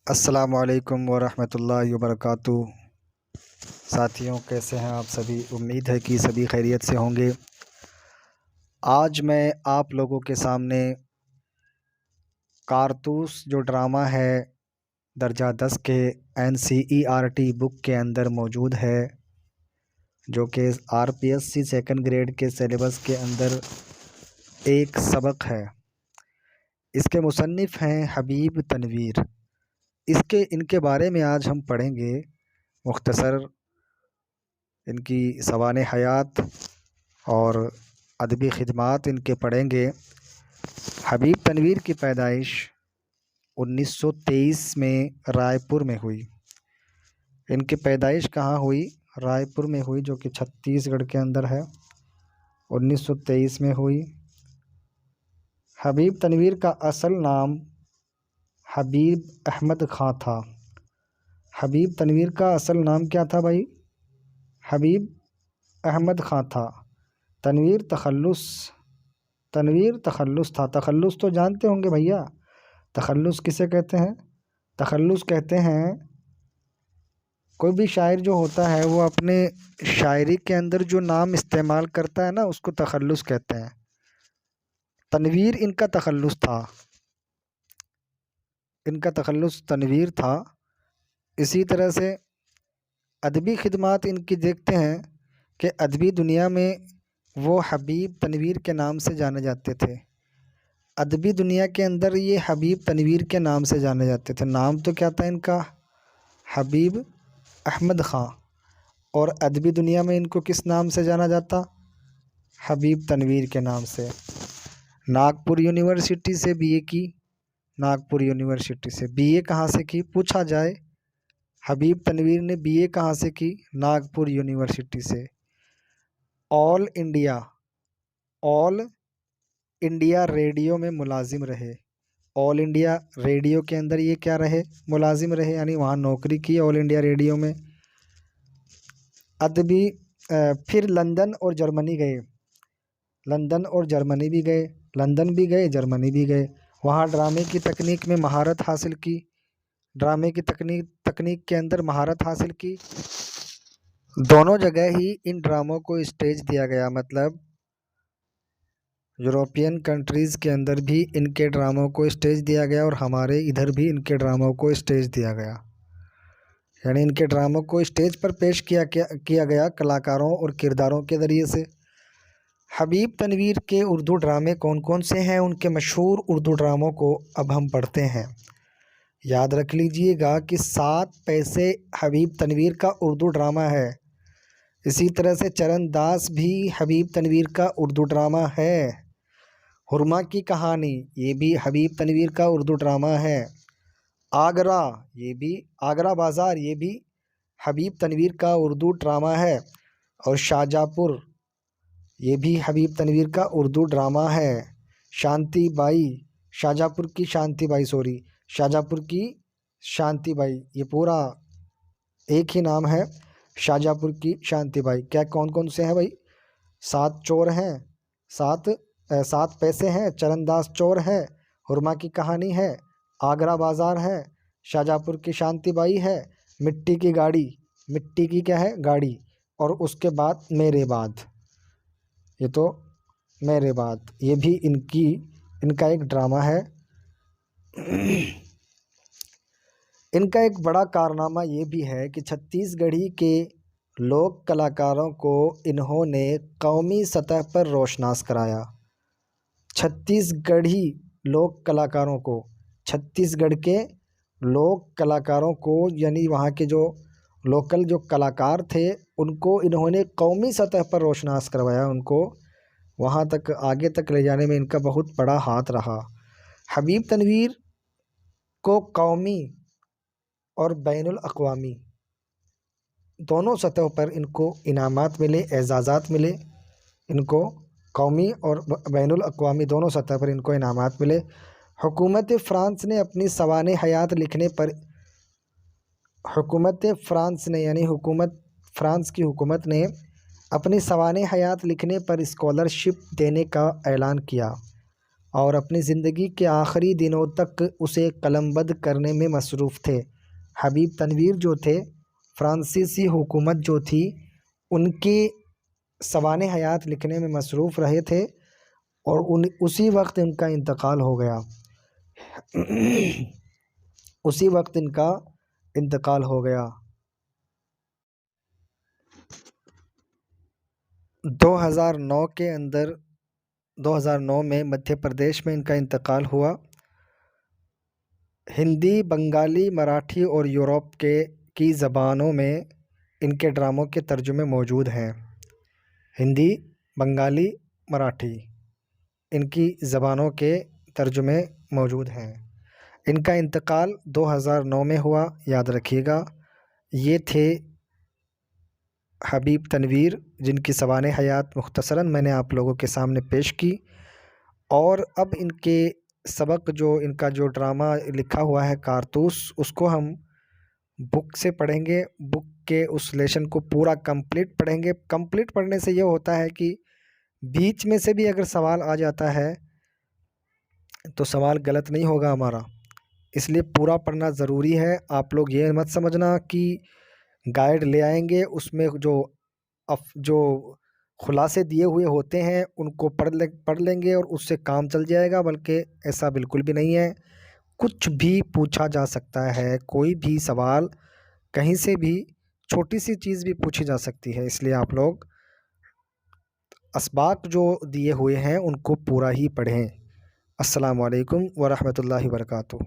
अस्सलामुअलैकुम वरहमतुल्लाहि वबरकातुहू। साथियों, कैसे हैं आप सभी? उम्मीद है कि सभी खैरियत से होंगे। आज मैं आप लोगों के सामने कारतूस जो ड्रामा है दर्जा 10 के NCERT बुक के अंदर मौजूद है, जो कि RPSC सेकंड ग्रेड के सिलेबस के अंदर एक सबक है। इसके मुसन्निफ़ हैं हबीब तनवीर। इनके बारे में आज हम पढ़ेंगे। मुख्तसर इनकी सवाने हयात और अदबी ख़िदमात इनके पढ़ेंगे। हबीब तनवीर की पैदाइश 1923 में रायपुर में हुई। इनकी पैदाइश कहाँ हुई? रायपुर में हुई, जो कि छत्तीसगढ़ के अंदर है। 1923 में हुई। हबीब तनवीर का असल नाम हबीब अहमद ख़ां था। हबीब तनवीर का असल नाम क्या था भाई? हबीब अहमद ख़ां था। तनवीर तखल्लुस था। तखल्लुस तो जानते होंगे भैया। तखल्लुस किसे कहते हैं? तखल्लुस कहते हैं, कोई भी शायर जो होता है वो अपने शायरी के अंदर जो नाम इस्तेमाल करता है ना, उसको तखल्लुस कहते हैं। तनवीर इनका तखल्लुस था। इनका तखल्लुस तनवीर था। इसी तरह से अदबी ख़िदमात इनकी देखते हैं कि अदबी दुनिया में वो हबीब तनवीर के नाम से जाने जाते थे। अदबी दुनिया के अंदर ये हबीब तनवीर के नाम से जाने जाते थे। नाम तो क्या था इनका? हबीब अहमद ख़ां। और अदबी दुनिया में इनको किस नाम से जाना जाता? हबीब तनवीर के नाम से। नागपुर यूनिवर्सिटी से बीए की। नागपुर यूनिवर्सिटी से बीए कहाँ से की पूछा जाए? हबीब तनवीर ने बीए कहाँ से की? नागपुर यूनिवर्सिटी से। ऑल इंडिया रेडियो में मुलाजिम रहे। ऑल इंडिया रेडियो के अंदर ये क्या रहे? मुलाजिम रहे, यानी वहाँ नौकरी की ऑल इंडिया रेडियो में। अदबी फिर लंदन और जर्मनी गए। लंदन और जर्मनी भी गए। लंदन भी गए, जर्मनी भी गए। वहाँ ड्रामे की तकनीक में महारत हासिल की। ड्रामे की तकनीक के अंदर महारत हासिल की। दोनों जगह ही इन ड्रामों को स्टेज दिया गया। मतलब यूरोपियन कंट्रीज़ के अंदर भी इनके ड्रामों को स्टेज दिया गया और हमारे इधर भी इनके ड्रामों को स्टेज दिया गया। यानी इनके ड्रामों को स्टेज पर पेश किया गया कलाकारों और किरदारों के ज़रिए से। हबीब तनवीर के उर्दू ड्रामे कौन कौन से हैं? उनके मशहूर उर्दू ड्रामों को अब हम पढ़ते हैं। याद रख लीजिएगा कि 7 पैसे हबीब तनवीर का उर्दू ड्रामा है। इसी तरह से चरणदास भी हबीब तनवीर का उर्दू ड्रामा है। हुरमा की कहानी, ये भी हबीब तनवीर का उर्दू ड्रामा है। आगरा, ये भी आगरा बाज़ार, ये भी हबीब तनवीर का उर्दू ड्रामा है। और शाहजहाँपुर, ये भी हबीब तनवीर का उर्दू ड्रामा है। शांति बाई, शाहजहाँपुर की शांति बाई, शाहजहाँपुर की शांति बाई, ये पूरा एक ही नाम है, शाहजहाँपुर की शांति बाई। क्या कौन कौन से हैं भाई? 7 चोर हैं, 7 पैसे हैं, चरणदास चोर है, हुरमा की कहानी है, आगरा बाज़ार है, शाहजहाँपुर की शांति बाई है, मिट्टी की गाड़ी, मिट्टी की क्या है? गाड़ी। और उसके बाद मेरे बाद, ये तो मेरे बाद, ये भी इनका एक ड्रामा है। इनका एक बड़ा कारनामा ये भी है कि छत्तीसगढ़ी के लोक कलाकारों को इन्होंने कौमी सतह पर रोशनास कराया। छत्तीसगढ़ी लोक कलाकारों को, छत्तीसगढ़ के लोक कलाकारों को, यानी वहाँ के जो लोकल जो कलाकार थे, उनको इन्होंने कौमी सतह पर रोशनास करवाया। उनको वहाँ तक आगे तक ले जाने में इनका बहुत बड़ा हाथ रहा। हबीब तनवीर को कौमी और बैनुल अक़वामी दोनों सतहों पर इनको इनामात मिले, एजाज़ात मिले। इनको कौमी और बैनुल अक़वामी दोनों सतह पर इनको इनामात मिले। हुकूमत फ़्रांस ने अपनी सवाने हयात लिखने पर, हुकूमत फ़्रांस ने यानी फ्रांस की हुकूमत ने अपनी सवाने हयात लिखने पर स्कॉलरशिप देने का ऐलान किया। और अपनी ज़िंदगी के आखिरी दिनों तक उसे कलमबंद करने में मसरूफ़ थे। हबीब तनवीर जो थे, फ्रांसीसी हुकूमत जो थी, उनकी सवाने हयात लिखने में मसरूफ़ रहे थे और उसी वक्त इनका इंतकाल हो गया। उसी वक्त इनका इंतकाल हो गया। 2009 के अंदर 2009 में मध्य प्रदेश में इनका इंतकाल हुआ। हिंदी, बंगाली, मराठी और यूरोप की ज़बानों में इनके ड्रामों के तर्जुमे मौजूद हैं। हिंदी, बंगाली, मराठी इनकी ज़बानों के तर्जुमे मौजूद हैं। इनका इंतकाल 2009 में हुआ, याद रखिएगा। ये थे हबीब तनवीर, जिनकी सवाने हयात मुख्तसरन मैंने आप लोगों के सामने पेश की। और अब इनके सबक जो इनका जो ड्रामा लिखा हुआ है कारतूस, उसको हम बुक से पढ़ेंगे। बुक के उस लेसन को पूरा कंप्लीट पढ़ेंगे। कंप्लीट पढ़ने से ये होता है कि बीच में से भी अगर सवाल आ जाता है तो सवाल गलत नहीं होगा हमारा, इसलिए पूरा पढ़ना ज़रूरी है। आप लोग ये मत समझना कि गाइड ले आएंगे उसमें जो खुलासे दिए हुए होते हैं उनको पढ़ लेंगे और उससे काम चल जाएगा, बल्कि ऐसा बिल्कुल भी नहीं है। कुछ भी पूछा जा सकता है, कोई भी सवाल कहीं से भी, छोटी सी चीज़ भी पूछी जा सकती है। इसलिए आप लोग असबाक जो दिए हुए हैं उनको पूरा ही पढ़ें। अस्सलामु अलैकुम व रहमतुल्लाहि व बरकातुहू।